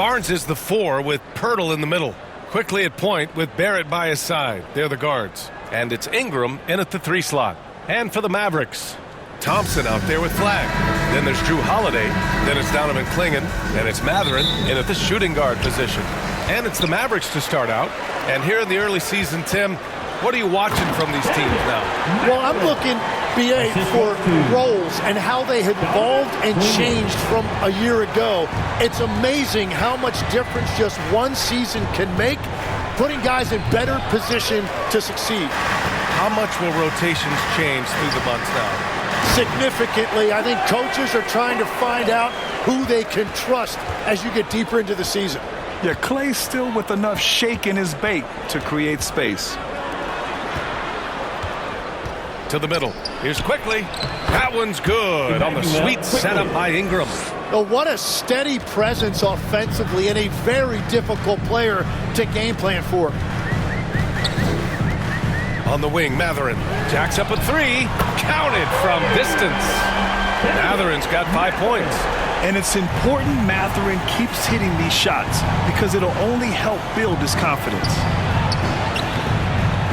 Barnes is the 4 with Pirtle in the middle. Quickly at point with Barrett by his side. They're the guards. And it's Ingram in at the 3 slot. And for the Mavericks, Thompson out there with Flagg. Then there's Drew Holiday. Then it's Donovan Clingan. And it's Matherin in at the shooting guard position. And it's the Mavericks to start out. And here in the early season, Tim, what are you watching from these teams now? Well, I'm looking, BA, for roles and how they have evolved and changed from a year ago. It's amazing how much difference just one season can make, putting guys in better position to succeed. How much will rotations change through the months now? Significantly. I think coaches are trying to find out who they can trust as you get deeper into the season. Yeah, Clay's still with enough shake in his bait to create space. To the middle. Here's quickly. That one's good on the sweet setup by Ingram. Oh, what a steady presence offensively and a very difficult player to game plan for. On the wing, Matherin jacks up a 3. Counted from distance. Matherin's got 5 points. And it's important Matherin keeps hitting these shots because it'll only help build his confidence.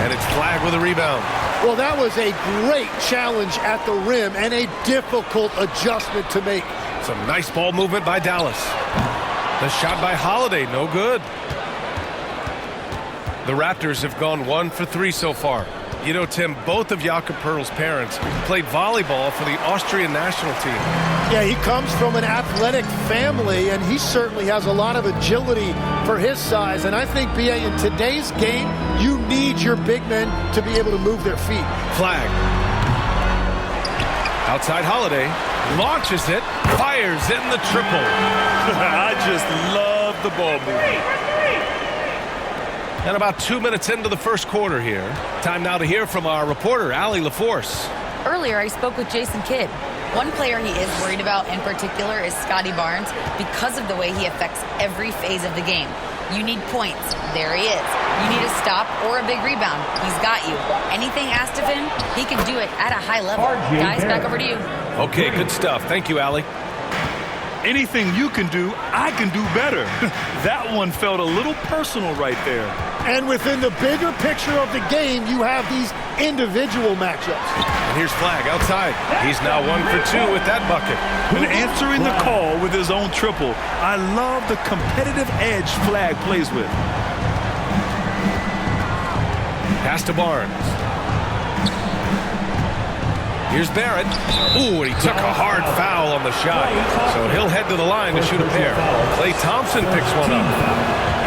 And it's Flagg with a rebound. Well, that was a great challenge at the rim and a difficult adjustment to make. Some nice ball movement by Dallas. The shot by Holiday, no good. The Raptors have gone 1 for 3 so far. You know, Tim, both of Jakob Poeltl's parents played volleyball for the Austrian national team. Yeah, he comes from an athletic family, and he certainly has a lot of agility for his size. And I think, BA, in today's game, you need your big men to be able to move their feet. Flagg. Outside Holiday. Launches it. Fires in the triple. I just love the ball movement. And about 2 minutes into the first quarter here. Time now to hear from our reporter, Allie LaForce. Earlier, I spoke with Jason Kidd. One player he is worried about in particular is Scotty Barnes because of the way he affects every phase of the game. You need points. There he is. You need a stop or a big rebound. He's got you. Anything asked of him, he can do it at a high level. Guys, back over to you. Okay, good stuff. Thank you, Allie. Anything you can do, I can do better. That one felt a little personal right there. And within the bigger picture of the game, you have these individual matchups. And here's Flagg outside. He's now 1 for 2 with that bucket. And answering the call with his own triple. I love the competitive edge Flagg plays with. Pass to Barnes. Here's Barrett. Ooh, and he took a hard foul on the shot. So he'll head to the line to shoot a pair. Klay Thompson picks one up.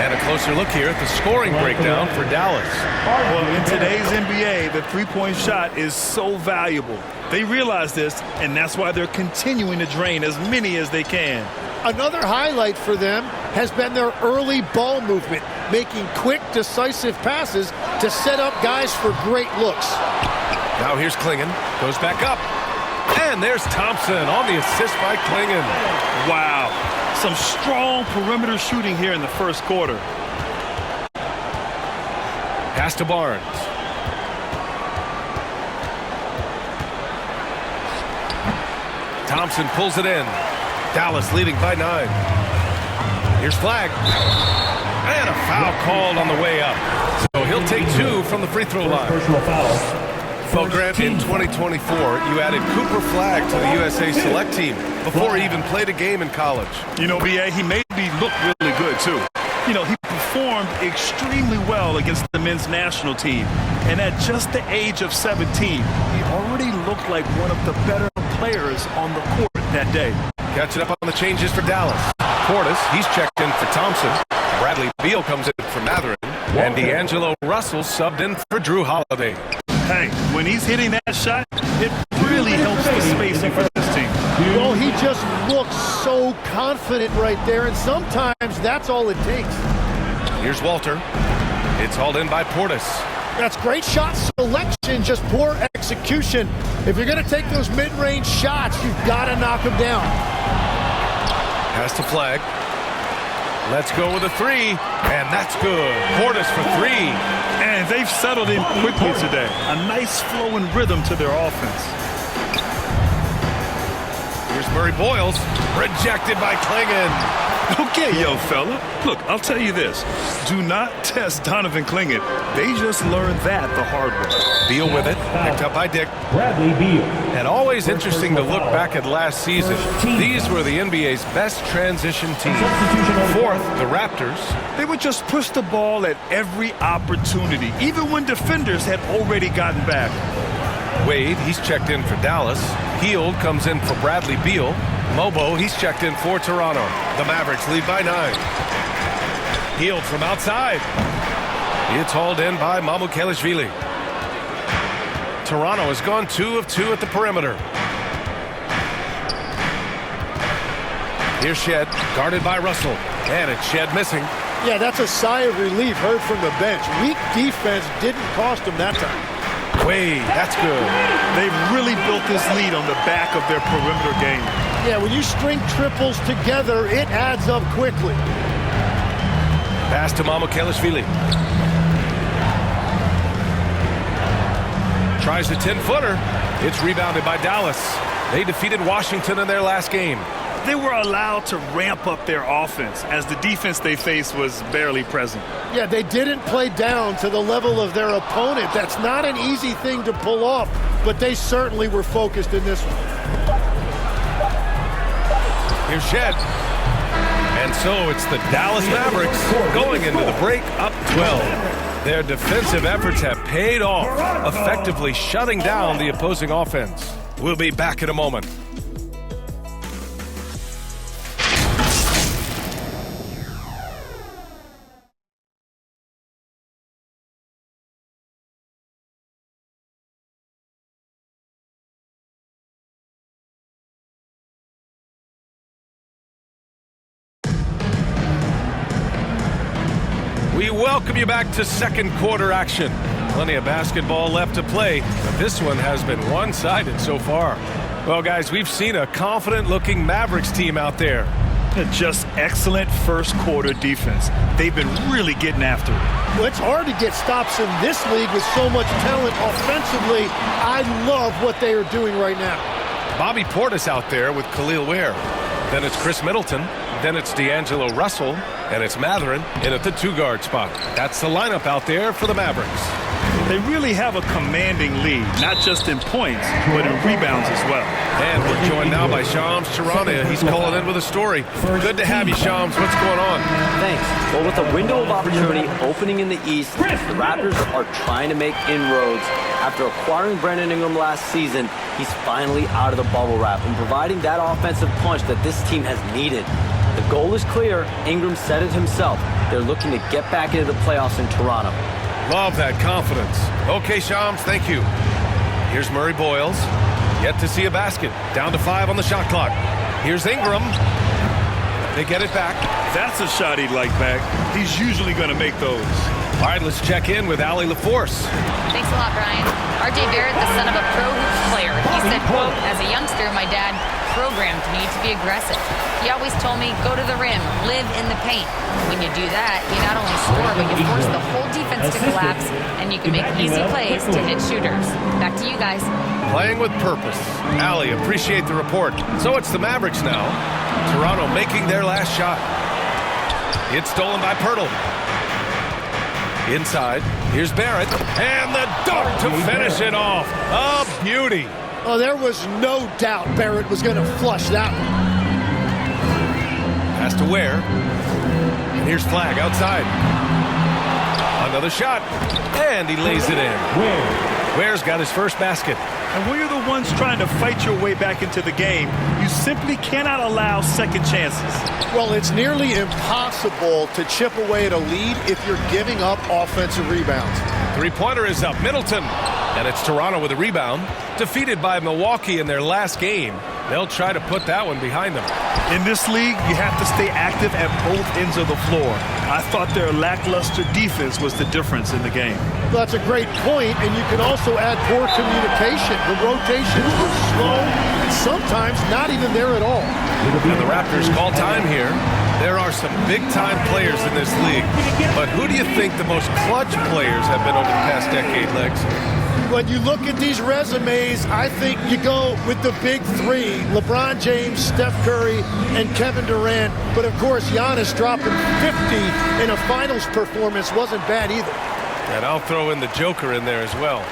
And a closer look here at the scoring breakdown for Dallas. Well, in today's NBA, the three-point shot is so valuable. They realize this, and that's why they're continuing to drain as many as they can. Another highlight for them has been their early ball movement, making quick, decisive passes to set up guys for great looks. Now here's Clingan. Goes back up. And there's Thompson on the assist by Clingan. Wow. Some strong perimeter shooting here in the first quarter. Pass to Barnes. Thompson pulls it in. Dallas leading by 9. Here's Flagg. And a foul called on the way up. So he'll take 2 from the free throw line. Personal foul. Well, Grant, in 2024, you added Cooper Flagg to the USA Select team before he even played a game in college. You know, BA, he made me look really good, too. You know, he performed extremely well against the men's national team. And at just the age of 17, he already looked like one of the better players on the court that day. Catching up on the changes for Dallas. Portis, he's checked in for Thompson. Bradley Beal comes in for Matherin. And D'Angelo Russell subbed in for Drew Holiday. Hey, when he's hitting that shot, it really helps the spacing for this team. Well, he just looks so confident right there, and sometimes that's all it takes. Here's Walter. It's hauled in by Portis. That's great shot selection, just poor execution. If you're going to take those mid-range shots, you've got to knock them down. Pass to Flagg. Let's go with a 3, and that's good. Portis for 3. And they've settled in quickly today. A nice flow and rhythm to their offense. Here's Murray Boyles, rejected by Klingon. Okay, young fella. Look, I'll tell you this. Do not test Donovan Klingon. They just learned that the hard way. Beal with it, picked up by Dick. Bradley Beal. And always interesting to look back at last season. These were the NBA's best transition teams. Fourth, the Raptors. They would just push the ball at every opportunity, even when defenders had already gotten back. Wade, he's checked in for Dallas. Hield comes in for Bradley Beal. Mobo, he's checked in for Toronto. The Mavericks lead by 9. Hield from outside. It's hauled in by Mamukelashvili. Toronto has gone 2 of 2 at the perimeter. Here's Shed, guarded by Russell. And it's Shed missing. Yeah, that's a sigh of relief heard from the bench. Weak defense didn't cost them that time. Wade, that's good. They've really built this lead on the back of their perimeter game. Yeah, when you string triples together, it adds up quickly. Pass to Mamukelashvili. Tries a 10-footer. It's rebounded by Dallas. They defeated Washington in their last game. They were allowed to ramp up their offense as the defense they faced was barely present. Yeah, they didn't play down to the level of their opponent. That's not an easy thing to pull off, but they certainly were focused in this one. Here's Shed. And so it's the Dallas Mavericks going into the break up 12. Their defensive efforts have paid off, effectively shutting down the opposing offense. We'll be back in a moment. We welcome you back to second quarter action. Plenty of basketball left to play, but this one has been one-sided so far. Well, guys, we've seen a confident-looking Mavericks team out there. Just excellent first quarter defense. They've been really getting after it. Well, it's hard to get stops in this league with so much talent offensively. I love what they are doing right now. Bobby Portis out there with Khalil Ware. Then it's Chris Middleton. Then it's D'Angelo Russell. And it's Mathurin in at the 2-guard spot. That's the lineup out there for the Mavericks. They really have a commanding lead, not just in points, but in rebounds as well. And we're joined now by Shams Charania. He's calling in with a story. Good to have you, Shams. What's going on? Thanks. Well, with a window of opportunity opening in the East, the Raptors are trying to make inroads. After acquiring Brandon Ingram last season, he's finally out of the bubble wrap and providing that offensive punch that this team has needed. The goal is clear. Ingram said it himself. They're looking to get back into the playoffs in Toronto. Love that confidence. Okay, Shams, thank you. Here's Murray Boyles. Yet to see a basket. Down to 5 on the shot clock. Here's Ingram. They get it back. That's a shot he'd like back. He's usually going to make those. All right, let's check in with Allie LaForce. Thanks a lot, Brian. R.J. Barrett, the son of a pro hoops player. He said, quote, as a youngster, my dad programmed me to be aggressive. He always told me, go to the rim, live in the paint. When you do that, you not only score, but you force the whole defense to collapse, and you can make easy plays to hit shooters. Back to you guys. Playing with purpose. Allie, appreciate the report. So it's the Mavericks now. Toronto making their last shot. It's stolen by Pirtle. Inside, here's Barrett, and the dunk to finish it off. A beauty. Oh, there was no doubt Barrett was going to flush that one. Pass to Ware. And here's Flagg outside. Another shot, and he lays it in. Ware's got his first basket. And when you're the ones trying to fight your way back into the game, you simply cannot allow second chances. Well, it's nearly impossible to chip away at a lead if you're giving up offensive rebounds. Three-pointer is up. Middleton. And it's Toronto with a rebound. Defeated by Milwaukee in their last game. They'll try to put that one behind them. In this league, you have to stay active at both ends of the floor. I thought their lackluster defense was the difference in the game. Well, that's a great point, and you can also add poor communication. The rotations were slow, and sometimes not even there at all. And the Raptors call time here. There are some big-time players in this league, but who do you think the most clutch players have been over the past decade, Legs? When you look at these resumes, I think you go with the big three, LeBron James, Steph Curry, and Kevin Durant. But, of course, Giannis dropping 50 in a finals performance wasn't bad either. And I'll throw in the Joker in there as well.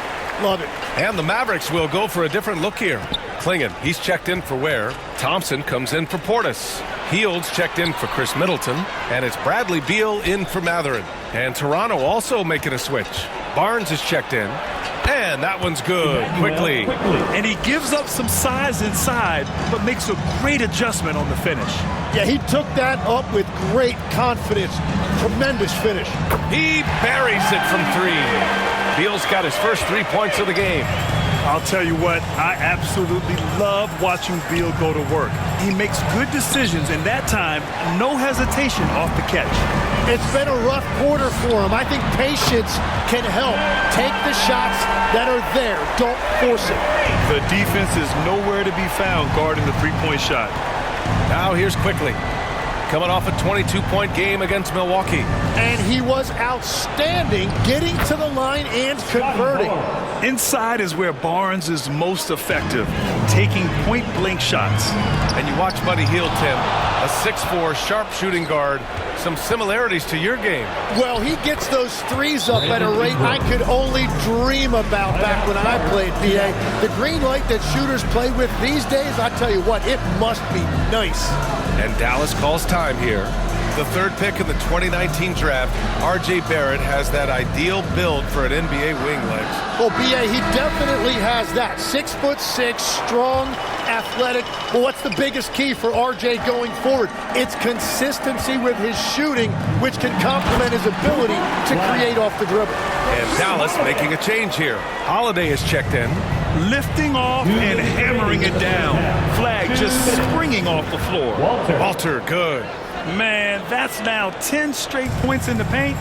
Love it. And the Mavericks will go for a different look here. Klingon, he's checked in for Ware. Thompson comes in for Portis. Heald's checked in for Chris Middleton. And it's Bradley Beal in for Matherin. And Toronto also making a switch. Barnes is checked in. And that one's good, quickly. And he gives up some size inside, but makes a great adjustment on the finish. Yeah, he took that up with great confidence. Tremendous finish. He buries it from three. Beal's got his first 3 points of the game. I'll tell you what, I absolutely love watching Beal go to work. He makes good decisions, and that time, no hesitation off the catch. It's been a rough quarter for him. I think patience can help. Take the shots that are there. Don't force it. The defense is nowhere to be found guarding the three-point shot. Now here's Quickly. Coming off a 22-point game against Milwaukee. And he was outstanding getting to the line and converting. Inside is where Barnes is most effective, taking point-blank shots. And you watch Buddy Hield, Tim, a 6'4", sharp-shooting guard. Some similarities to your game. Well, he gets those threes up at a rate I could only dream about back when I played, PA. The green light that shooters play with these days, I tell you what, it must be nice. And Dallas calls time here. The third pick in the 2019 draft, R.J. Barrett has that ideal build for an NBA wing, Legs. Well, BA, he definitely has that. 6'6", strong, athletic. But what's the biggest key for R.J. going forward? It's consistency with his shooting, which can complement his ability to create off the dribble. And Dallas making a change here. Holiday is checked in. Lifting off and hammering it down. Flagg just springing off the floor. Walter, good. Man, that's now 10 straight points in the paint.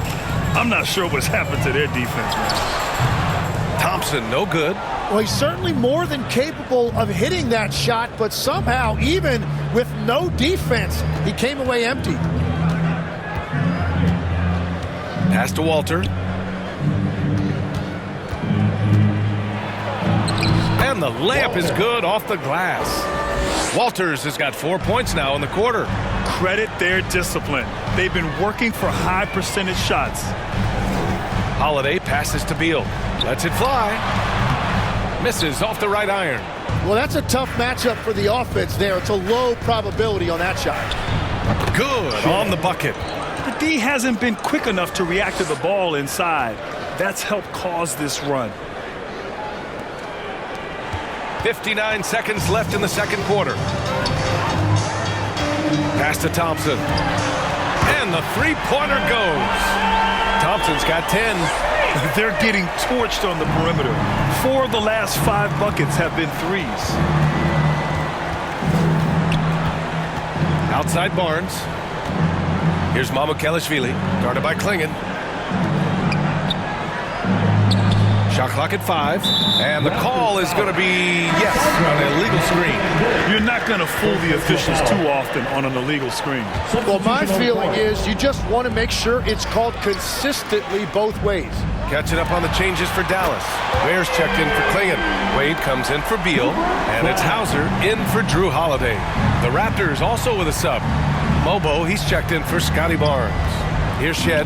I'm not sure what's happened to their defense, man. Thompson, no good. Well, he's certainly more than capable of hitting that shot, but somehow, even with no defense, he came away empty. Pass to Walter. And the layup is good off the glass. Walters has got 4 points now in the quarter. Credit their discipline. They've been working for high percentage shots. Holiday passes to Beal. Lets it fly. Misses off the right iron. Well, that's a tough matchup for the offense there. It's a low probability on that shot. Good on the bucket. The D hasn't been quick enough to react to the ball inside. That's helped cause this run. 59 seconds left in the second quarter. Pass to Thompson. And the three-pointer goes. Thompson's got 10. They're getting torched on the perimeter. 4 of the last 5 buckets have been threes. Outside Barnes. Here's Mamukelashvili, guarded by Klingon. Shot clock at 5, and the call is going to be, yes, on an illegal screen. You're not going to fool the officials too often on an illegal screen. Well, my feeling is you just want to make sure it's called consistently both ways. Catching up on the changes for Dallas. Ware's checked in for Klingon. Wade comes in for Beal, and it's Hauser in for Drew Holiday. The Raptors also with a sub. Mobo, he's checked in for Scotty Barnes. Here's Shed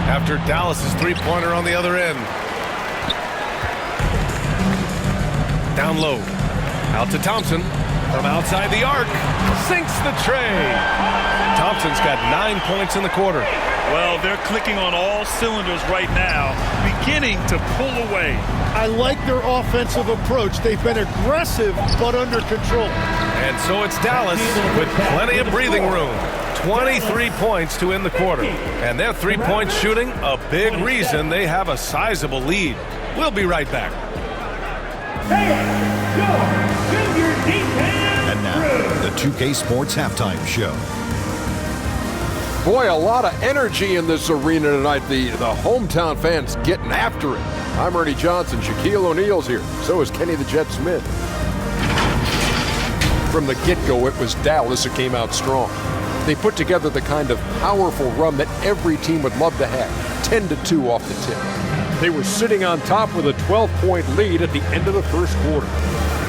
after Dallas's three-pointer on the other end. Down low. Out to Thompson. From outside the arc. Sinks the tray. Thompson's got 9 points in the quarter. Well, they're clicking on all cylinders right now, beginning to pull away. I like their offensive approach. They've been aggressive, but under control. And so it's Dallas with plenty of breathing room. 23 points to end the quarter. And their three-point shooting, a big reason they have a sizable lead. We'll be right back. And now, the 2K Sports Halftime Show. Boy, a lot of energy in this arena tonight. The hometown fans getting after it. I'm Ernie Johnson. Shaquille O'Neal's here. So is Kenny the Jet Smith. From the get-go, it was Dallas who came out strong. They put together the kind of powerful run that every team would love to have, 10-2 off the tip. They were sitting on top with a 12-point lead at the end of the first quarter.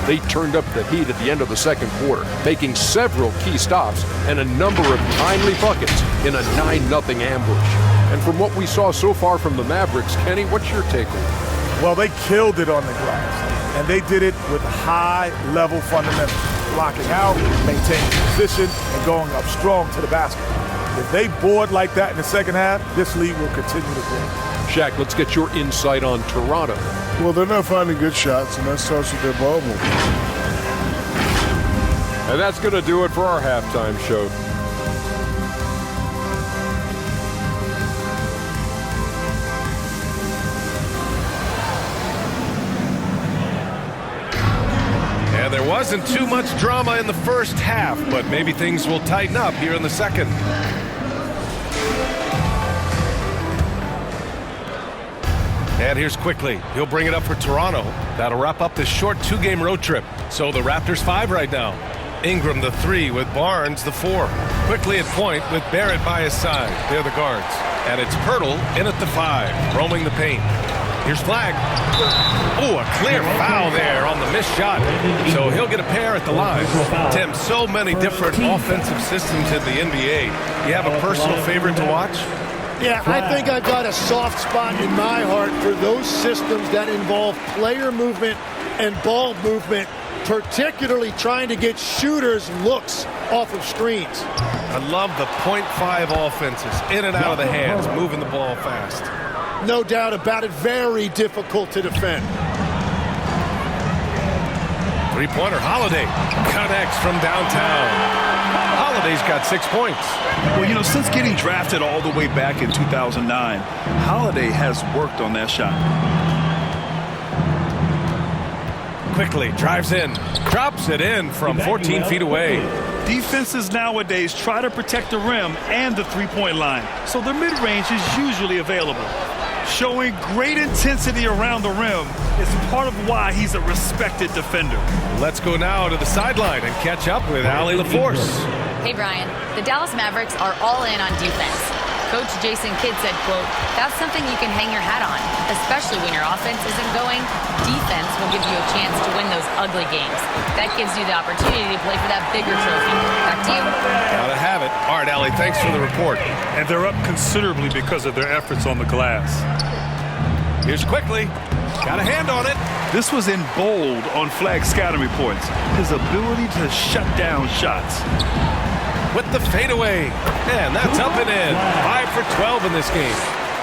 They turned up the heat at the end of the second quarter, making several key stops and a number of timely buckets in a 9-0 ambush. And from what we saw so far from the Mavericks, Kenny, what's your takeaway? Well, they killed it on the glass, and they did it with high-level fundamentals, blocking out, maintaining position, and going up strong to the basket. If they board like that in the second half, this lead will continue to grow. Shaq, let's get your insight on Toronto. Well, they're not finding good shots, and that starts with their ball movement. And that's going to do it for our halftime show. And there wasn't too much drama in the first half, but maybe things will tighten up here in the second. And here's Quickly. He'll bring it up for Toronto. That'll wrap up this short 2-game road trip. So the Raptors 5 right now. Ingram the 3 with Barnes the 4. Quickly at point with Barrett by his side. They're the guards. And it's Pirtle in at the 5, roaming the paint. Here's Flagg. Oh, a clear foul there on the missed shot. So he'll get a pair at the line. Tim, so many different offensive systems in the NBA. You have a personal favorite to watch? Yeah, I think I've got a soft spot in my heart for those systems that involve player movement and ball movement, particularly trying to get shooters looks off of screens. I love the .5 offenses, in and out of the hands, moving the ball fast. No doubt about it, very difficult to defend. Three-pointer, Holiday connects from downtown. Holiday's got 6 points. Well, you know, since getting drafted all the way back in 2009, Holiday has worked on that shot. Quickly drives in, drops it in from 14 feet away. Defenses nowadays try to protect the rim and the three-point line, so their mid-range is usually available. Showing great intensity around the rim is part of why he's a respected defender. Let's go now to the sideline and catch up with Allie LaForce. Hey, Brian. The Dallas Mavericks are all in on defense. Coach Jason Kidd said, quote, "That's something you can hang your hat on, especially when your offense isn't going. Defense will give you a chance to win those ugly games. That gives you the opportunity to play for that bigger trophy." Back to you. Gotta have it. All right, Allie, thanks for the report. And they're up considerably because of their efforts on the glass. Here's Quickly. Got a hand on it. This was in bold on Flagg's scouting reports. His ability to shut down shots. With the fadeaway. And that's up and in. 5 for 12 in this game.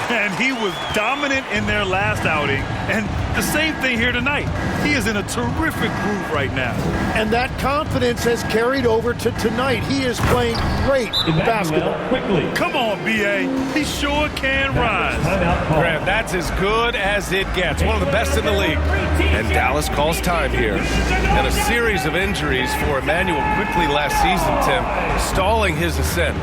And he was dominant in their last outing. And the same thing here tonight. He is in a terrific groove right now. And that confidence has carried over to tonight. He is playing great basketball. Quickly. Come on, B.A. He sure can rise. Grant, that's as good as it gets. One of the best in the league. And Dallas calls time here. And a series of injuries for Emmanuel Quickly last season, Tim, stalling his ascent.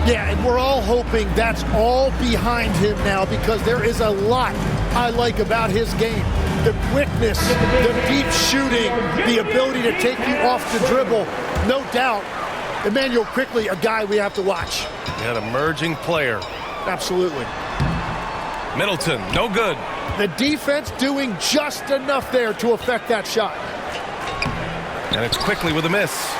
Yeah, and we're all hoping that's all behind him now, because there is a lot I like about his game. The quickness, the deep shooting, the ability to take you off the dribble. No doubt, Emmanuel Quickly, a guy we have to watch. An emerging player. Absolutely. Middleton, no good. The defense doing just enough there to affect that shot. And it's Quickly with a miss.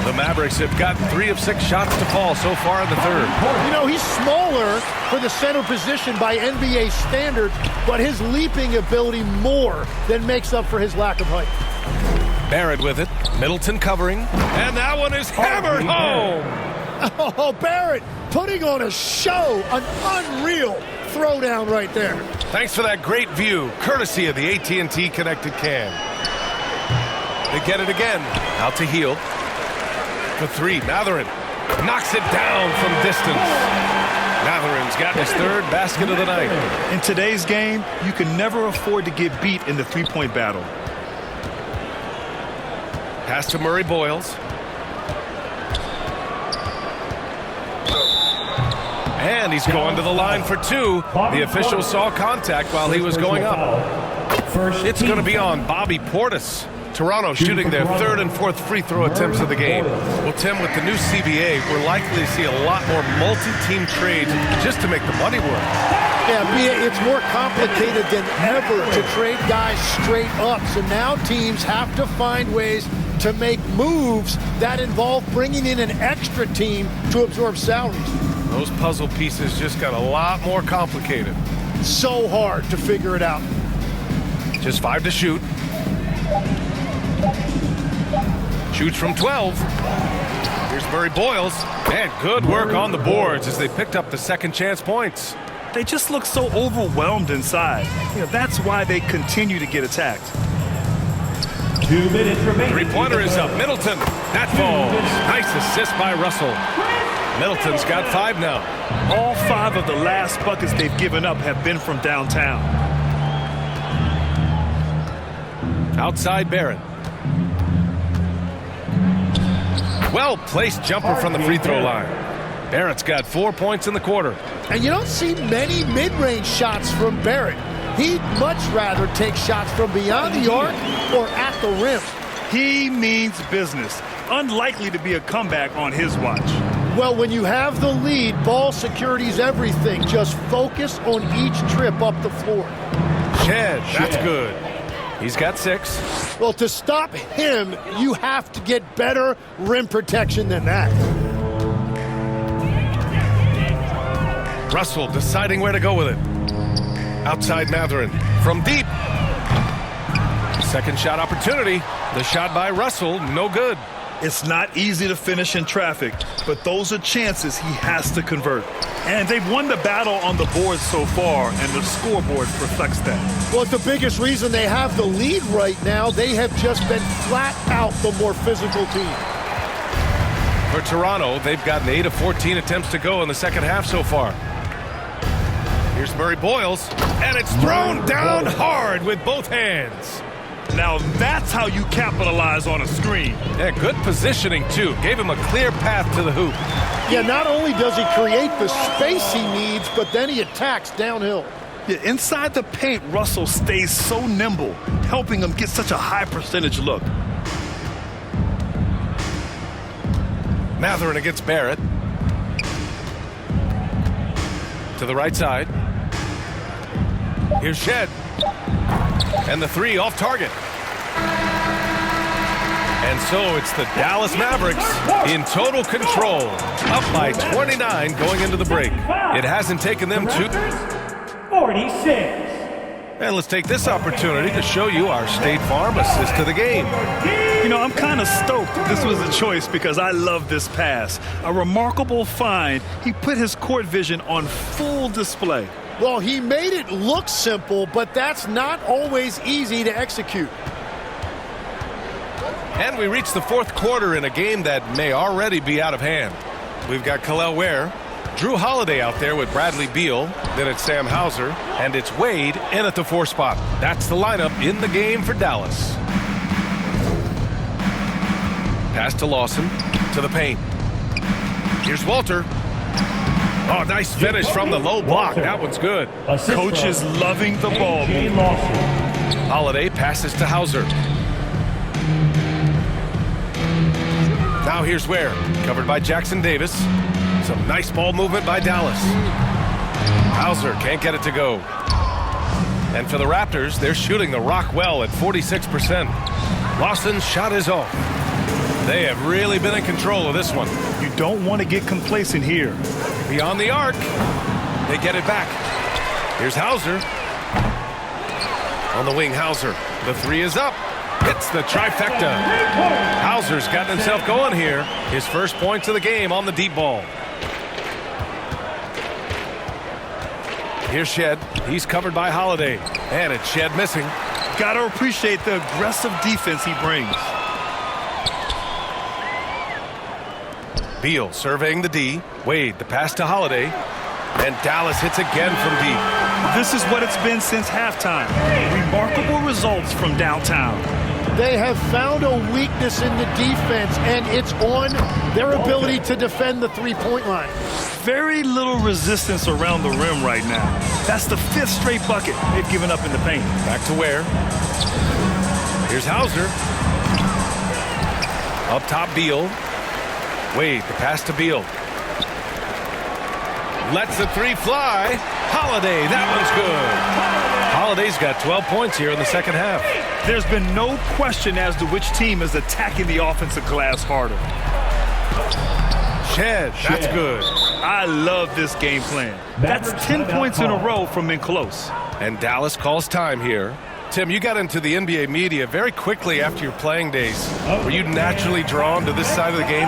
The Mavericks have gotten 3 of 6 shots to fall so far in the third. You know, he's smaller for the center position by NBA standards, but his leaping ability more than makes up for his lack of height. Barrett with it. Middleton covering. And that one is hammered home. Oh, Barrett putting on a show, an unreal throwdown right there. Thanks for that great view, courtesy of the AT&T Connected Can. They get it again. Out to Heel. For 3, Matherin knocks it down from distance. Matherin's got his 3rd basket of the night. In today's game, you can never afford to get beat in the three-point battle. Pass to Murray Boyles. And he's going to the line for 2. The official saw contact while he was going up. It's going to be on Bobby Portis. Toronto shooting their third and fourth free throw attempts of the game. Well, Tim, with the new CBA, we're likely to see a lot more multi-team trades just to make the money work. Yeah, it's more complicated than ever to trade guys straight up. So now teams have to find ways to make moves that involve bringing in an extra team to absorb salaries. Those puzzle pieces just got a lot more complicated. So hard to figure it out. Just 5 to shoot. Shoots from 12. Here's Murray Boyles. And good work on the boards as they picked up the second chance points. They just look so overwhelmed inside. That's why they continue to get attacked. 2 minutes remaining. Three-pointer is up. Middleton. That falls. Nice assist by Russell. Middleton's got 5 now. All 5 of the last buckets they've given up have been from downtown. Outside Barrett. Well-placed jumper from the free throw line. Barrett's got 4 points in the quarter. And you don't see many mid-range shots from Barrett. He'd much rather take shots from beyond the arc or at the rim. He means business. Unlikely to be a comeback on his watch. Well, when you have the lead, ball security's everything. Just focus on each trip up the floor. Shed, that's good. He's got 6. Well, to stop him, you have to get better rim protection than that. Russell deciding where to go with it. Outside Mathurin from deep. Second shot opportunity. The shot by Russell, no good. It's not easy to finish in traffic, but those are chances he has to convert. And they've won the battle on the board so far, and the scoreboard reflects that. Well, the biggest reason they have the lead right now, they have just been flat out the more physical team. For Toronto, they've gotten 8 of 14 attempts to go in the second half so far. Here's Murray Boyles, and it's thrown down hard with both hands. Now that's how you capitalize on a screen. Yeah, good positioning, too. Gave him a clear path to the hoop. Yeah, not only does he create the space he needs, but then he attacks downhill. Yeah, inside the paint, Russell stays so nimble, helping him get such a high percentage look. Mathurin against Barrett. To the right side. Here's Shed. And the 3 off target. And so it's the Dallas Mavericks in total control. Up by 29 going into the break. It hasn't taken them 46. And let's take this opportunity to show you our State Farm assist to the game. You know, I'm kind of stoked this was a choice because I love this pass. A remarkable find. He put his court vision on full display. Well, he made it look simple, but that's not always easy to execute. And we reach the fourth quarter in a game that may already be out of hand. We've got Khalil Ware, Drew Holiday out there with Bradley Beal, then it's Sam Hauser, and it's Wade in at the 4 spot. That's the lineup in the game for Dallas. Pass to Lawson, to the paint. Here's Walter. Oh, nice finish from the low block. That one's good. Coach is loving the ball. Holiday passes to Hauser. Now here's Ware, covered by Jackson Davis. Some nice ball movement by Dallas. Hauser can't get it to go. And for the Raptors, they're shooting the rock well at 46%. Lawson's shot is off. They have really been in control of this one. You don't want to get complacent here. Beyond the arc. They get it back. Here's Hauser. On the wing, Hauser. The 3 is up. Hits the trifecta. Hauser's gotten himself going here. His first points of the game on the deep ball. Here's Shed. He's covered by Holiday. And it's Shed missing. Got to appreciate the aggressive defense he brings. Beal surveying the D. Wade, the pass to Holiday. And Dallas hits again from deep. This is what it's been since halftime. Remarkable results from downtown. They have found a weakness in the defense, and it's on their ability to defend the three-point line. Very little resistance around the rim right now. That's the 5th straight bucket they've given up in the paint. Back to Ware. Here's Hauser. Up top, Beal. Wade, the pass to Beal. Lets the three fly. Holiday, that one's good. Holiday's got 12 points here in the second half. There's been no question as to which team is attacking the offensive glass harder. Shed, that's good. I love this game plan. That's 10 points in a row from in close. And Dallas calls time here. Tim, you got into the NBA media very quickly after your playing days. Were you naturally drawn to this side of the game?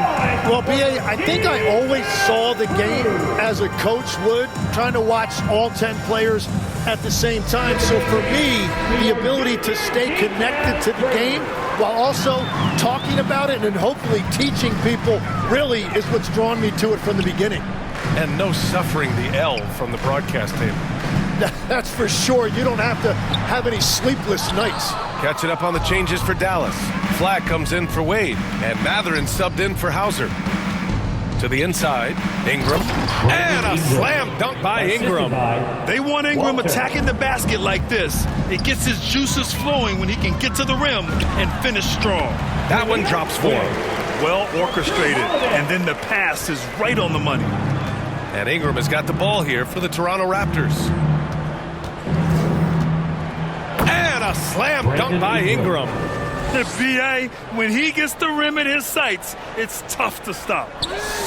Well, B.A., I think I always saw the game as a coach would, trying to watch all 10 players at the same time. So for me, the ability to stay connected to the game while also talking about it and hopefully teaching people really is what's drawn me to it from the beginning. And no suffering the L from the broadcast table. That's for sure. You don't have to have any sleepless nights. Catching up on the changes for Dallas. Flagg comes in for Wade, and Matherin subbed in for Hauser. To the inside, Ingram, and a slam dunk by Ingram. They want Ingram attacking the basket like this. It gets his juices flowing when he can get to the rim and finish strong. That one drops for him. Well orchestrated, and then the pass is right on the money. And Ingram has got the ball here for the Toronto Raptors. And a slam dunk by Ingram. The B.A., when he gets the rim in his sights, it's tough to stop.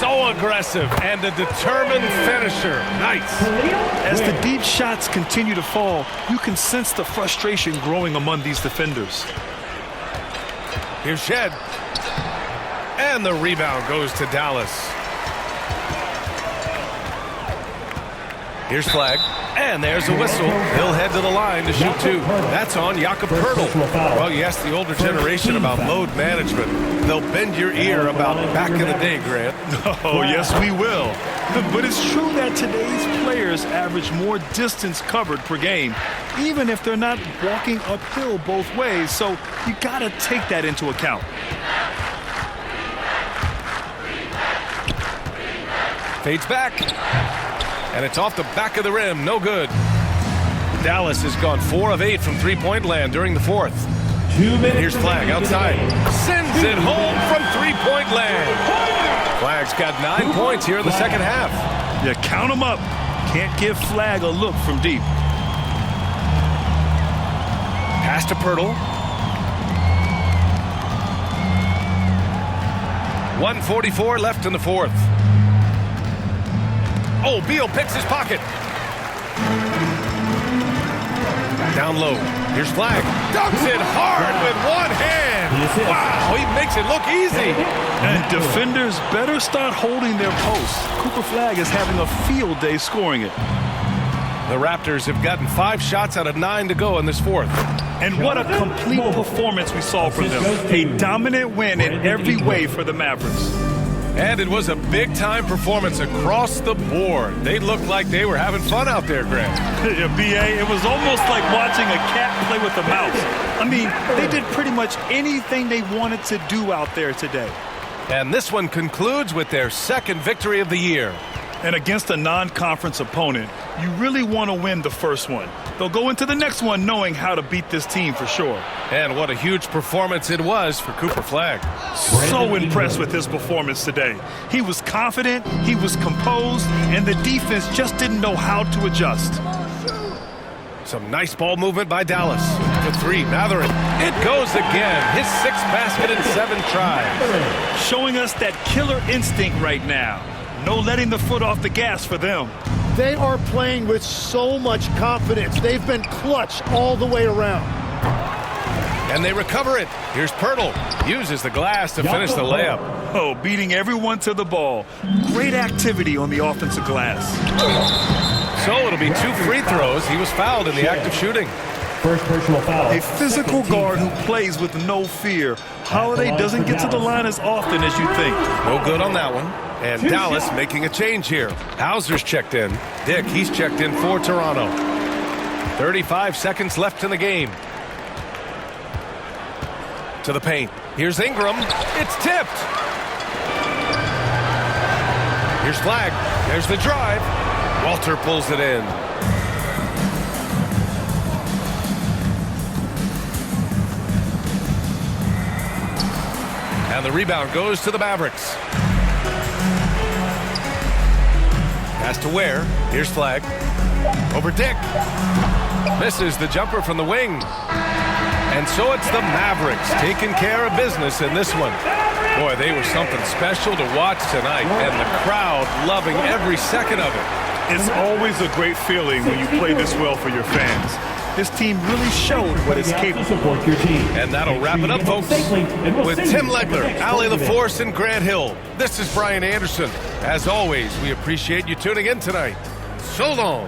So aggressive and a determined finisher. Nice. As the deep shots continue to fall, you can sense the frustration growing among these defenders. Here's Shed. And the rebound goes to Dallas. Here's Flagg. And there's a whistle. He'll head to the line to shoot two. That's on Jakob Poeltl. Well, you ask the older generation about load management. They'll bend your ear about back in the day, Grant. Oh, yes, we will. But it's true that today's players average more distance covered per game, even if they're not walking uphill both ways. So you got to take that into account. Fades back. And it's off the back of the rim. No good. Dallas has gone 4 of 8 from three-point land during the fourth. Here's Flagg outside. Sends it home from three-point land. Flagg's got 9 points here in the second half. Yeah, count them up. Can't give Flagg a look from deep. Pass to Poeltl. 1:44 left in the fourth. Oh, Beal picks his pocket. Down low. Here's Flagg. Dunks it hard with one hand. Wow, he makes it look easy. And defenders better start holding their posts. Cooper Flagg is having a field day scoring it. The Raptors have gotten 5 shots out of 9 to go in this fourth. And what a complete performance we saw from them. A dominant win in every way for the Mavericks. And it was a big-time performance across the board. They looked like they were having fun out there, Grant. Yeah, B.A., it was almost like watching a cat play with a mouse. I mean, they did pretty much anything they wanted to do out there today. And this one concludes with their second victory of the year. And against a non-conference opponent, you really want to win the first one. They'll go into the next one knowing how to beat this team for sure. And what a huge performance it was for Cooper Flagg. So impressed with his performance today. He was confident, he was composed, and the defense just didn't know how to adjust. Some nice ball movement by Dallas. The three, Matherin. It goes again. His 6th basket in 7 tries. Showing us that killer instinct right now. No letting the foot off the gas for them. They are playing with so much confidence. They've been clutch all the way around. And they recover it. Here's Poeltl. Uses the glass to finish the layup. Oh, beating everyone to the ball. Great activity on the offensive glass. So it'll be 2 free throws. He was fouled in the act of shooting. First personal foul. A physical guard who plays with no fear. Holiday doesn't get to the line as often as you think. No good on that one. And Dallas making a change here. Hauser's checked in. Dick, he's checked in for Toronto. 35 seconds left in the game. To the paint. Here's Ingram. It's tipped. Here's Flagg. There's the drive. Walter pulls it in. And And the rebound goes to the Mavericks. Pass to Ware. Here's Flagg. Over Dick. Misses the jumper from the wing. And so it's the Mavericks taking care of business in this one. Boy, they were something special to watch tonight, and the crowd loving every second of it. It's always a great feeling when you play this well for your fans. This team really showed what it's capable of. And that'll wrap it up, folks. With Tim Legler, Allie LaForce, and Grant Hill, this is Brian Anderson. As always, we appreciate you tuning in tonight. So long.